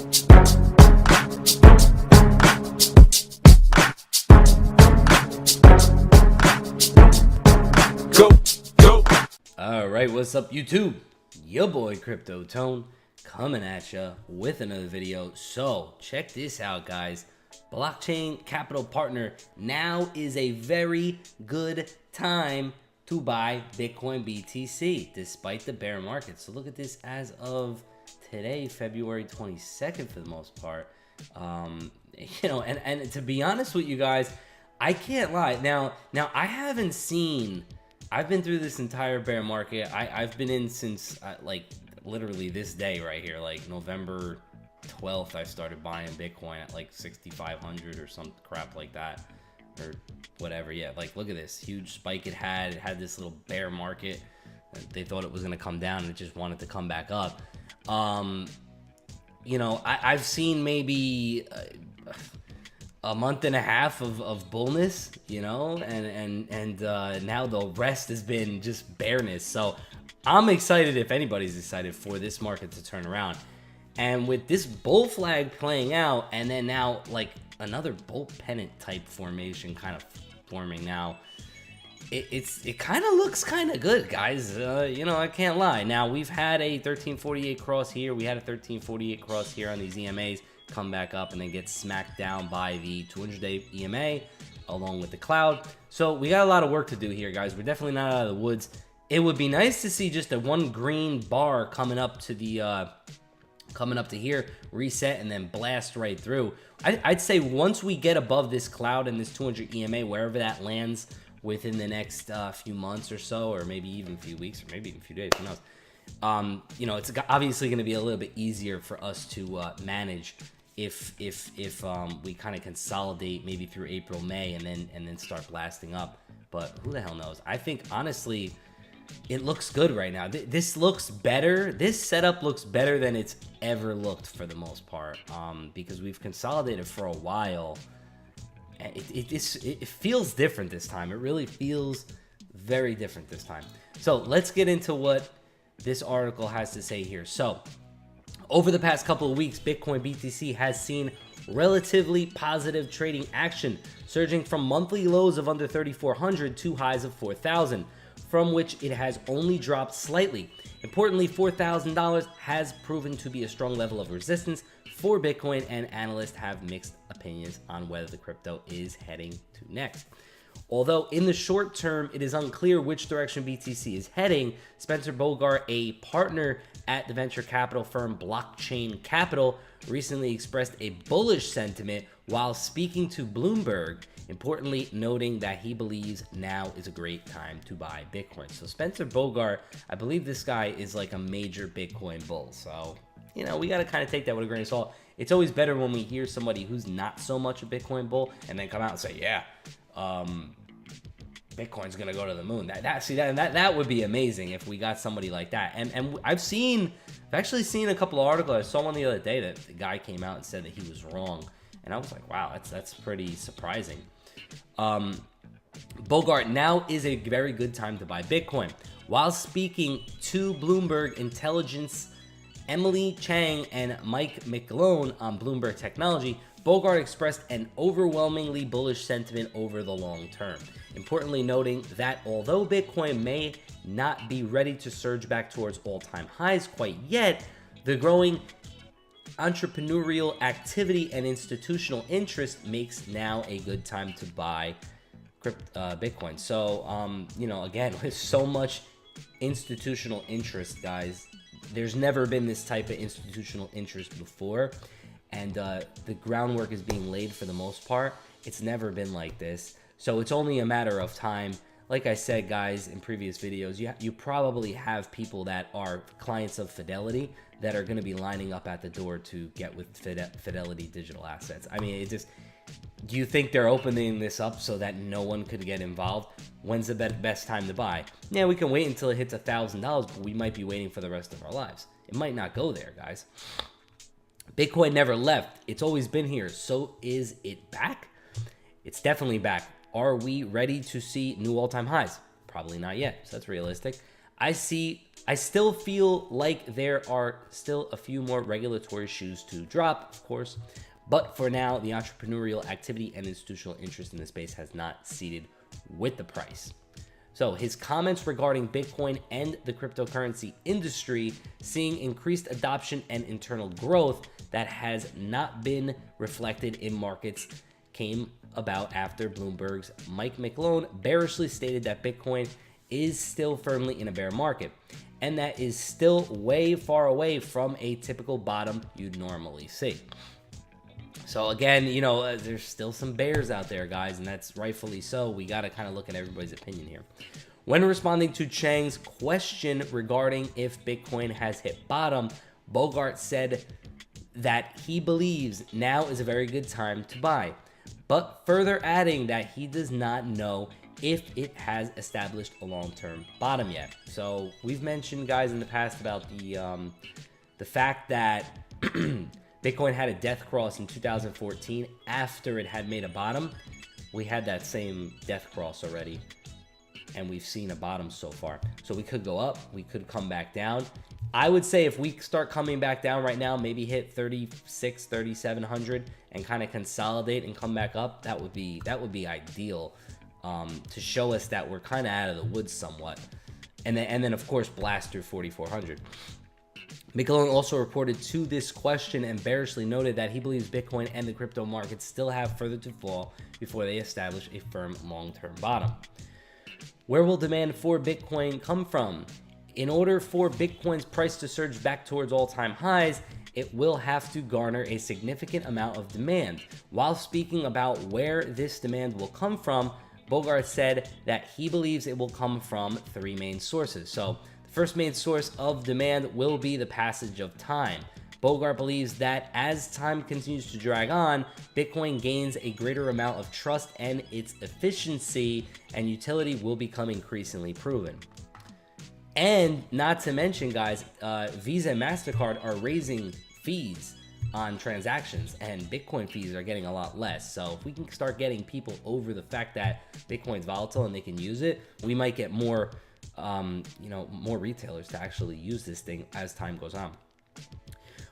All right, what's up, YouTube? Your boy Crypto Tone coming at ya with another video. So check this out, guys. Blockchain Capital Partner, now is a very good time to buy Bitcoin BTC despite the bear market. So look at this as of today, February 22nd for the most part. You know, and to be honest with you guys, I can't lie. Now I haven't seen. I've been through this entire bear market. I've been in since like literally this day right here, like November 12th. I started buying Bitcoin at like 6,500 or some crap like that, or whatever. Yeah, like look at this huge spike it had. It had this little bear market. They thought it was gonna come down, and it just wanted to come back up. You know, I've seen maybe a month and a half of bullness, you know, and now the rest has been just bareness. So I'm excited, if anybody's excited, for this market to turn around. And with this bull flag playing out, and then now like another bull pennant type formation kind of forming now, it kind of looks kind of good, guys. You know, I can't lie. Now we've had a 1348 cross here. We had a 1348 cross here on these EMAs. Come back up and then get smacked down by the 200-day EMA along with the cloud. So we got a lot of work to do here, guys. We're definitely not out of the woods. It would be nice to see just a one green bar coming up to the here, reset, and then blast right through. I'd say once we get above this cloud and this 200 EMA, wherever that lands within the next few months or so, or maybe even a few weeks, or maybe even a few days, who knows? You know, it's obviously going to be a little bit easier for us to manage if we kind of consolidate maybe through April, May, and then start blasting up. But who the hell knows? I think honestly, it looks good right now. This looks better. This setup looks better than it's ever looked for the most part. Because we've consolidated for a while. It feels different this time. It really feels very different this time. So let's get into what this article has to say here. So over the past couple of weeks, Bitcoin BTC has seen relatively positive trading action, surging from monthly lows of under 3,400 to highs of 4,000, from which it has only dropped slightly. Importantly, $4,000 has proven to be a strong level of resistance for Bitcoin, and analysts have mixed opinions on whether the crypto is heading to next. Although in the short term, it is unclear which direction BTC is heading, Spencer Bogart, a partner at the venture capital firm Blockchain Capital, recently expressed a bullish sentiment while speaking to Bloomberg, importantly noting that he believes now is a great time to buy Bitcoin. So Spencer Bogart, I believe this guy is like a major Bitcoin bull. So, you know, we got to kind of take that with a grain of salt. It's always better when we hear somebody who's not so much a Bitcoin bull and then come out and say, yeah, Bitcoin's gonna go to the moon. That would be amazing if we got somebody like that. And I've actually seen a couple of articles. I saw one the other day that the guy came out and said that he was wrong, and I was like, wow, that's pretty surprising. Bogart, now is a very good time to buy Bitcoin. While speaking to Bloomberg Intelligence, Emily Chang and Mike McGlone on Bloomberg Technology, Bogart expressed an overwhelmingly bullish sentiment over the long term, importantly noting that although Bitcoin may not be ready to surge back towards all-time highs quite yet, the growing entrepreneurial activity and institutional interest makes now a good time to buy Bitcoin. So, you know, again, with so much institutional interest, guys, there's never been this type of institutional interest before. And the groundwork is being laid for the most part. It's never been like this. So it's only a matter of time. Like I said, guys, in previous videos, you probably have people that are clients of Fidelity that are going to be lining up at the door to get with Fidelity Digital Assets. I mean, do you think they're opening this up so that no one could get involved? When's the best time to buy? Yeah, we can wait until it hits $1,000, but we might be waiting for the rest of our lives. It might not go there, guys. Bitcoin never left. It's always been here. So is it back? It's definitely back. Are we ready to see new all-time highs? Probably not yet. So that's realistic. I still feel like there are still a few more regulatory shoes to drop, of course, but for now, the entrepreneurial activity and institutional interest in the space has not ceded with the price. So his comments regarding Bitcoin and the cryptocurrency industry seeing increased adoption and internal growth that has not been reflected in markets came about after Bloomberg's Mike McLone bearishly stated that Bitcoin is still firmly in a bear market, and that is still way far away from a typical bottom you'd normally see. So again, there's still some bears out there, guys, and that's rightfully so. We got to kind of look at everybody's opinion here. When responding to Chang's question regarding if Bitcoin has hit bottom, Bogart said that he believes now is a very good time to buy, but further adding that he does not know if it has established a long-term bottom yet. So we've mentioned, guys, in the past about the fact that Bitcoin had a death cross in 2014 after it had made a bottom. We had that same death cross already, and we've seen a bottom so far. So we could go up, we could come back down. I would say if we start coming back down right now, maybe hit 36, 3,700 and kind of consolidate and come back up, that would be ideal, to show us that we're kind of out of the woods somewhat. And then of course blast through 4,400. McLone also reported to this question and bearishly noted that he believes Bitcoin and the crypto markets still have further to fall before they establish a firm long-term bottom. Where will demand for Bitcoin come from? In order for Bitcoin's price to surge back towards all-time highs, it will have to garner a significant amount of demand. While speaking about where this demand will come from, Bogart said that he believes it will come from three main sources. So the first main source of demand will be the passage of time. Bogart believes that as time continues to drag on, Bitcoin gains a greater amount of trust and its efficiency and utility will become increasingly proven. And not to mention, guys, Visa and MasterCard are raising fees on transactions, and Bitcoin fees are getting a lot less. So if we can start getting people over the fact that Bitcoin's volatile and they can use it, we might get more, more retailers to actually use this thing as time goes on.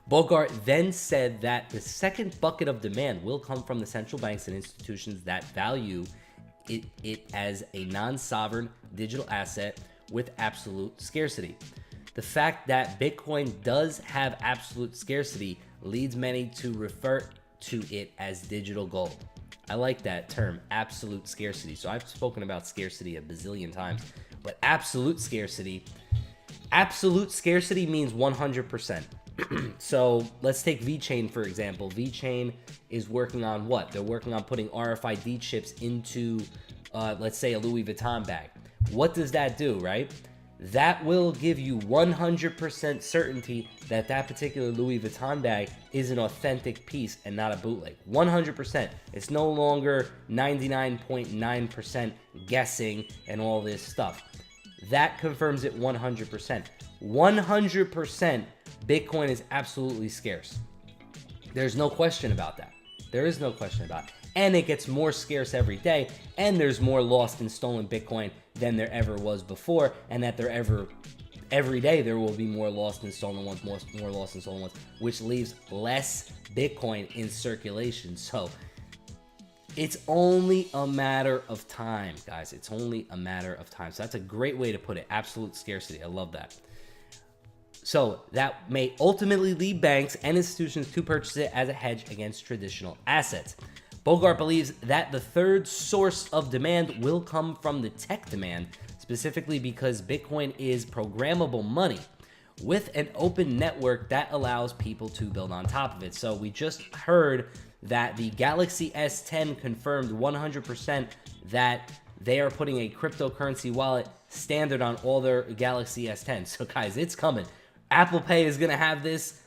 Bogart then said that the second bucket of demand will come from the central banks and institutions that value it as a non-sovereign digital asset with absolute scarcity. The fact that Bitcoin does have absolute scarcity leads many to refer to it as digital gold. I like that term, absolute scarcity. So I've spoken about scarcity a bazillion times, but absolute scarcity means 100%. So let's take VeChain, for example. VeChain is working on what? They're working on putting RFID chips into, let's say, a Louis Vuitton bag. What does that do, right? That will give you 100% certainty that that particular Louis Vuitton bag is an authentic piece and not a bootleg. 100%. It's no longer 99.9% guessing and all this stuff. That confirms it 100%. 100% Bitcoin is absolutely scarce. There's no question about that. There is no question about it. And it gets more scarce every day, and there's more lost and stolen Bitcoin than there ever was before, and that every day there will be more lost and stolen ones, more lost and stolen ones, which leaves less Bitcoin in circulation. So it's only a matter of time, guys. It's only a matter of time. So that's a great way to put it. Absolute scarcity. I love that. So that may ultimately lead banks and institutions to purchase it as a hedge against traditional assets. Bogart believes that the third source of demand will come from the tech demand, specifically because Bitcoin is programmable money with an open network that allows people to build on top of it. So we just heard that the Galaxy S10 confirmed 100% that they are putting a cryptocurrency wallet standard on all their Galaxy S10. So guys, it's coming. Apple Pay is going to have this.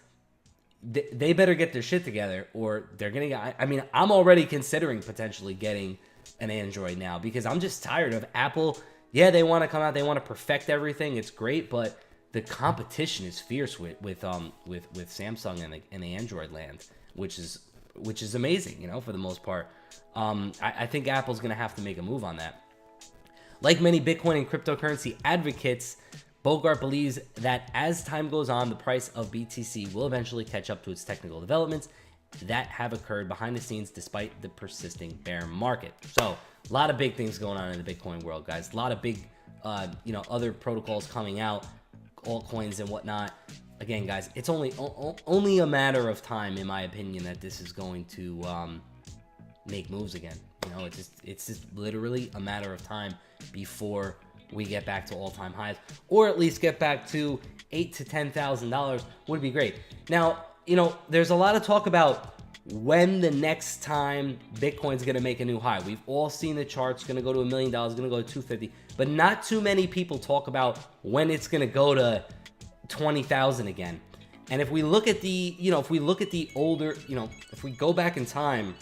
They better get their shit together or they're going to, I mean, I'm already considering potentially getting an Android now because I'm just tired of Apple. Yeah, they want to come out. They want to perfect everything. It's great, but the competition is fierce with Samsung and the Android land, which is amazing, for the most part. I think Apple's going to have to make a move on that. Like many Bitcoin and cryptocurrency advocates, Bogart believes that as time goes on, the price of BTC will eventually catch up to its technical developments that have occurred behind the scenes despite the persisting bear market. So a lot of big things going on in the Bitcoin world, guys. A lot of big, other protocols coming out, altcoins and whatnot. Again, guys, it's only a matter of time, in my opinion, that this is going to make moves again. It's just literally a matter of time before we get back to all-time highs, or at least get back to $8,000 to $10,000 would be great. Now, there's a lot of talk about when the next time Bitcoin's going to make a new high. We've all seen the charts, going to go to $1 million, going to go to 250, but not too many people talk about when it's going to go to 20,000 again. And if we look at the, older, if we go back in time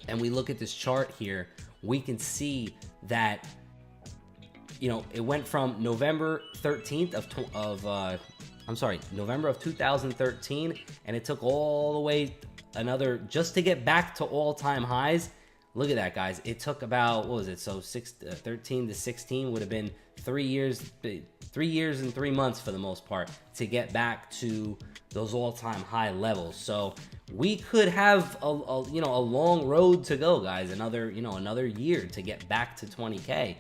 and we look at this chart here, we can see that, it went from November 13th November of 2013, and it took all the way just to get back to all-time highs. Look at that, guys. It took about, 13 to 16 would have been 3 years and 3 months for the most part to get back to those all-time high levels. So we could have a long road to go, guys. Another year to get back to 20K.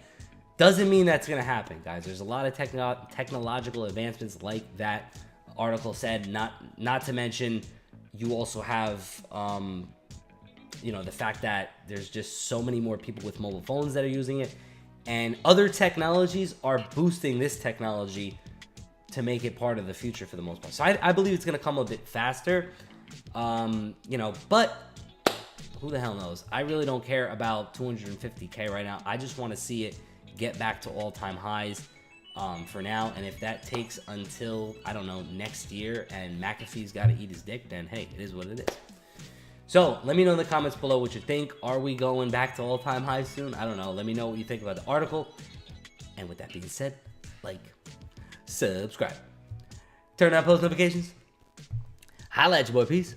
Doesn't mean that's going to happen, guys. There's a lot of technological advancements like that article said, not to mention you also have, the fact that there's just so many more people with mobile phones that are using it, and other technologies are boosting this technology to make it part of the future for the most part. So I believe it's going to come a bit faster, but who the hell knows? I really don't care about 250K right now. I just want to see it get back to all-time highs for now, and if that takes until, I don't know, next year and McAfee's got to eat his dick, then hey, it is what it is. So let me know in the comments below what you think. Are we going back to all-time highs soon? I don't know. Let me know what you think about the article. And with that being said, like, subscribe, turn on post notifications. Holla at your boy. Peace.